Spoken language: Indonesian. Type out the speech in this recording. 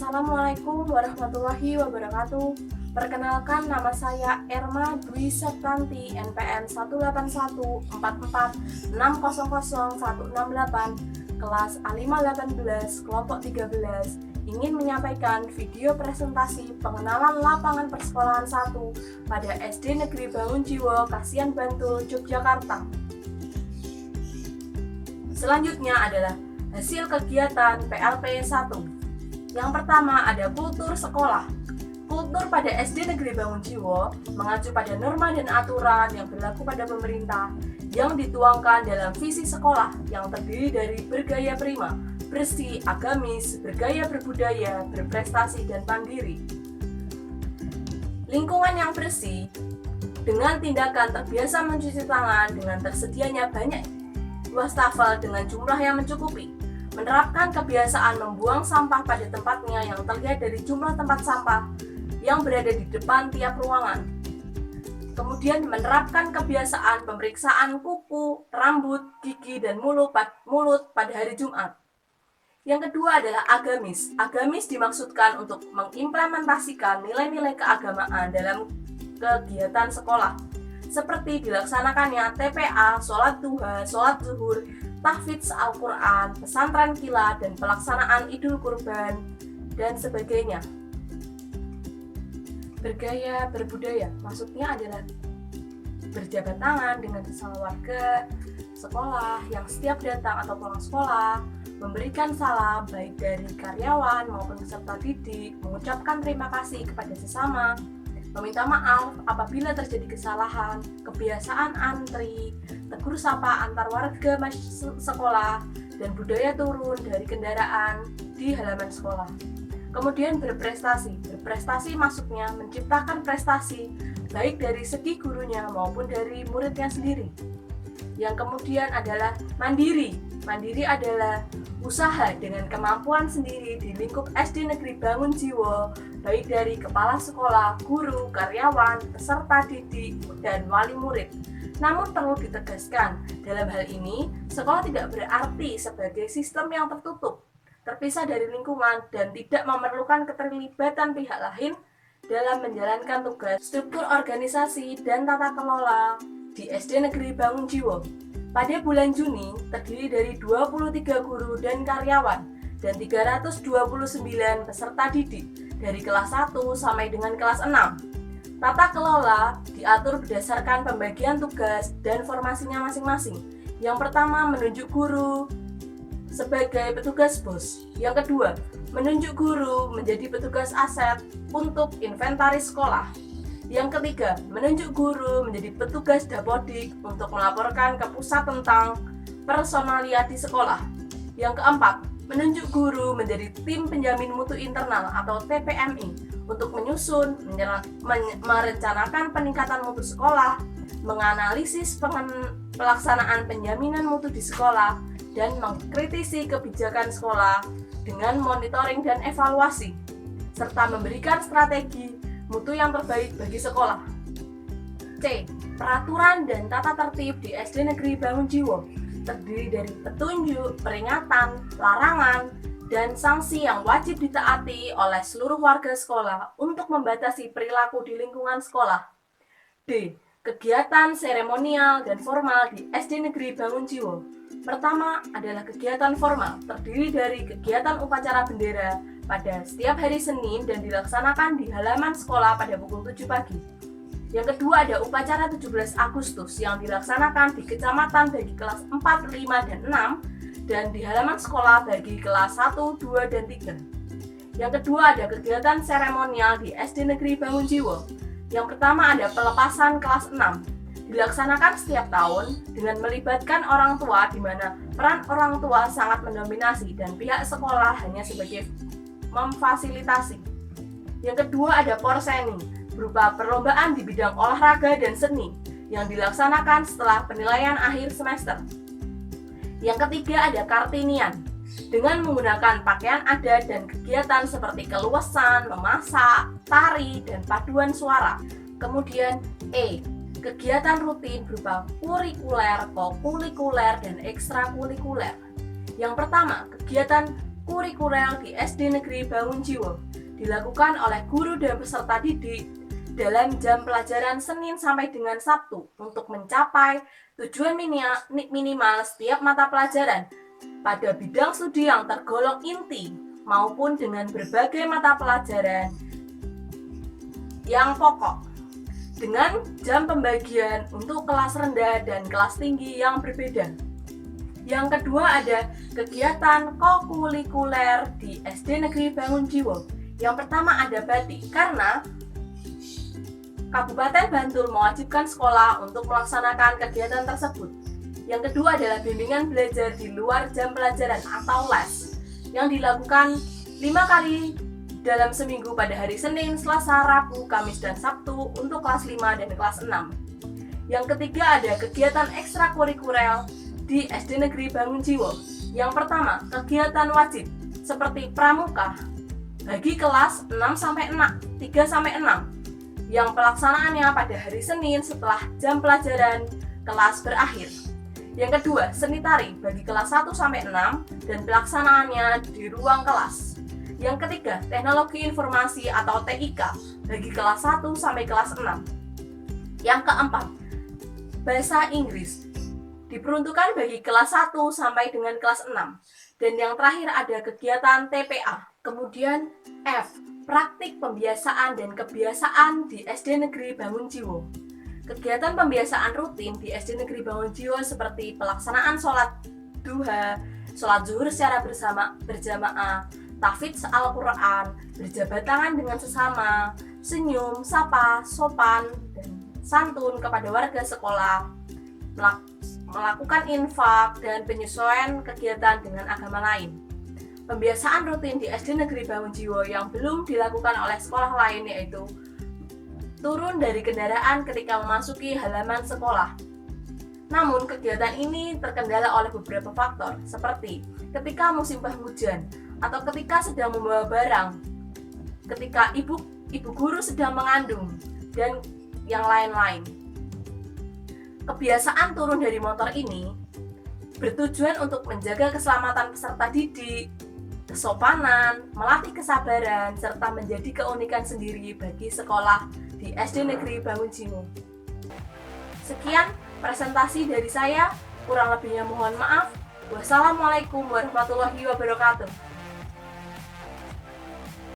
Assalamualaikum warahmatullahi wabarakatuh. Perkenalkan, nama saya Erma Dwi Septanti, NPM 18144600168, kelas A518, kelompok 13, ingin menyampaikan video presentasi pengenalan lapangan persekolahan 1 pada SD Negeri Bangunjiwo, Kasihan Bantul, Yogyakarta. Selanjutnya adalah hasil kegiatan PLP 1. Yang pertama ada kultur sekolah. Kultur pada SD Negeri Bangunjiwo mengacu pada norma dan aturan yang berlaku pada pemerintah yang dituangkan dalam visi sekolah yang terdiri dari bergaya prima, bersih, agamis, bergaya berbudaya, berprestasi, dan mandiri. Lingkungan yang bersih dengan tindakan terbiasa mencuci tangan dengan tersedianya banyak wastafel dengan jumlah yang mencukupi. Menerapkan kebiasaan membuang sampah pada tempatnya yang terlihat dari jumlah tempat sampah yang berada di depan tiap ruangan. Kemudian menerapkan kebiasaan pemeriksaan kuku, rambut, gigi, dan mulut pada hari Jumat. Yang kedua adalah agamis. Agamis dimaksudkan untuk mengimplementasikan nilai-nilai keagamaan dalam kegiatan sekolah, seperti dilaksanakannya TPA, sholat duha, sholat zuhur, tahfidz Al-Quran, pesantren kilat, dan pelaksanaan Idul Kurban, dan sebagainya. Bergaya berbudaya, maksudnya adalah berjabat tangan dengan sesama warga sekolah yang setiap datang atau pulang sekolah, memberikan salam baik dari karyawan maupun peserta didik, mengucapkan terima kasih kepada sesama, meminta maaf apabila terjadi kesalahan, kebiasaan antri, tegur sapa antar warga sekolah, dan budaya turun dari kendaraan di halaman sekolah. Kemudian berprestasi. Berprestasi maksudnya menciptakan prestasi baik dari segi gurunya maupun dari muridnya sendiri. Yang kemudian adalah mandiri. Mandiri adalah usaha dengan kemampuan sendiri di lingkup SD Negeri Bangunjiwo, baik dari kepala sekolah, guru, karyawan, peserta didik, dan wali murid. Namun perlu ditegaskan, dalam hal ini, sekolah tidak berarti sebagai sistem yang tertutup, terpisah dari lingkungan, dan tidak memerlukan keterlibatan pihak lain dalam menjalankan tugas struktur organisasi dan tata kelola di SD Negeri Bangunjiwo. Pada bulan Juni, terdiri dari 23 guru dan karyawan dan 329 peserta didik dari kelas 1 sampai dengan kelas 6. Tata kelola diatur berdasarkan pembagian tugas dan formasinya masing-masing. Yang pertama, menunjuk guru sebagai petugas BOS. Yang kedua, menunjuk guru menjadi petugas aset untuk inventaris sekolah. Yang ketiga, menunjuk guru menjadi petugas dapodik untuk melaporkan ke pusat tentang personalia di sekolah. Yang keempat, menunjuk guru menjadi tim penjamin mutu internal atau TPMI untuk menyusun, merencanakan peningkatan mutu sekolah, menganalisis pelaksanaan penjaminan mutu di sekolah, dan mengkritisi kebijakan sekolah dengan monitoring dan evaluasi, serta memberikan strategi mutu yang terbaik bagi sekolah. C. Peraturan dan tata tertib di SD Negeri Bangunjiwo terdiri dari petunjuk, peringatan, larangan, dan sanksi yang wajib ditaati oleh seluruh warga sekolah untuk membatasi perilaku di lingkungan sekolah. D. Kegiatan seremonial dan formal di SD Negeri Bangunjiwo. Pertama adalah kegiatan formal, terdiri dari kegiatan upacara bendera pada setiap hari Senin dan dilaksanakan di halaman sekolah pada pukul 7 pagi. Yang kedua ada upacara 17 Agustus yang dilaksanakan di kecamatan bagi kelas 4, 5, dan 6 dan di halaman sekolah bagi kelas 1, 2, dan 3. Yang kedua ada kegiatan seremonial di SD Negeri Bangunjiwo. Yang pertama ada pelepasan kelas 6. Dilaksanakan setiap tahun dengan melibatkan orang tua di mana peran orang tua sangat mendominasi dan pihak sekolah hanya sebagai memfasilitasi. Yang kedua ada porseni, berupa perlombaan di bidang olahraga dan seni yang dilaksanakan setelah penilaian akhir semester. Yang ketiga ada kartinian, dengan menggunakan pakaian adat dan kegiatan seperti keluasan, memasak, tari, dan paduan suara. Kemudian E. Kegiatan rutin berupa kurikuler, kokulikuler, dan ekstrakurikuler. Yang pertama, kegiatan kurikuler di SD Negeri Bangunjiwo dilakukan oleh guru dan peserta didik dalam jam pelajaran Senin sampai dengan Sabtu untuk mencapai tujuan minimal setiap mata pelajaran pada bidang studi yang tergolong inti maupun dengan berbagai mata pelajaran yang pokok dengan jam pembagian untuk kelas rendah dan kelas tinggi yang berbeda. Yang kedua ada kegiatan kokulikuler di SD Negeri Bangunjiwo. Yang pertama ada batik, karena Kabupaten Bantul mewajibkan sekolah untuk melaksanakan kegiatan tersebut. Yang kedua adalah bimbingan belajar di luar jam pelajaran atau les yang dilakukan 5 kali dalam seminggu pada hari Senin, Selasa, Rabu, Kamis, dan Sabtu untuk kelas 5 dan kelas 6. Yang ketiga ada kegiatan ekstrakurikuler di SD Negeri Bangunjiwo. Yang pertama, kegiatan wajib seperti pramuka bagi kelas 3-6 yang pelaksanaannya pada hari Senin setelah jam pelajaran kelas berakhir. Yang kedua, seni tari bagi kelas 1-6 dan pelaksanaannya di ruang kelas. Yang ketiga, teknologi informasi atau TIK bagi kelas 1 sampai kelas 6. Yang keempat, bahasa Inggris diperuntukkan bagi kelas 1 sampai dengan kelas 6. Dan yang terakhir ada kegiatan TPA. Kemudian F, praktik pembiasaan dan kebiasaan di SD Negeri Bangunjiwo. Kegiatan pembiasaan rutin di SD Negeri Bangunjiwo seperti pelaksanaan sholat duha, sholat zuhur secara berjamaah, tahfidz Al-Quran, berjabat tangan dengan sesama, senyum, sapa, sopan, dan santun kepada warga sekolah, melakukan infak, dan penyesuaian kegiatan dengan agama lain. Pembiasaan rutin di SD Negeri Bangunjiwo yang belum dilakukan oleh sekolah lain yaitu turun dari kendaraan ketika memasuki halaman sekolah. Namun kegiatan ini terkendala oleh beberapa faktor seperti ketika musim penghujan atau ketika sedang membawa barang, ketika ibu guru sedang mengandung, dan yang lain-lain. Kebiasaan turun dari motor ini bertujuan untuk menjaga keselamatan peserta didik, kesopanan, melatih kesabaran, serta menjadi keunikan sendiri bagi sekolah di SD Negeri Bangunjiwo. Sekian presentasi dari saya, kurang lebihnya mohon maaf. Wassalamualaikum warahmatullahi wabarakatuh.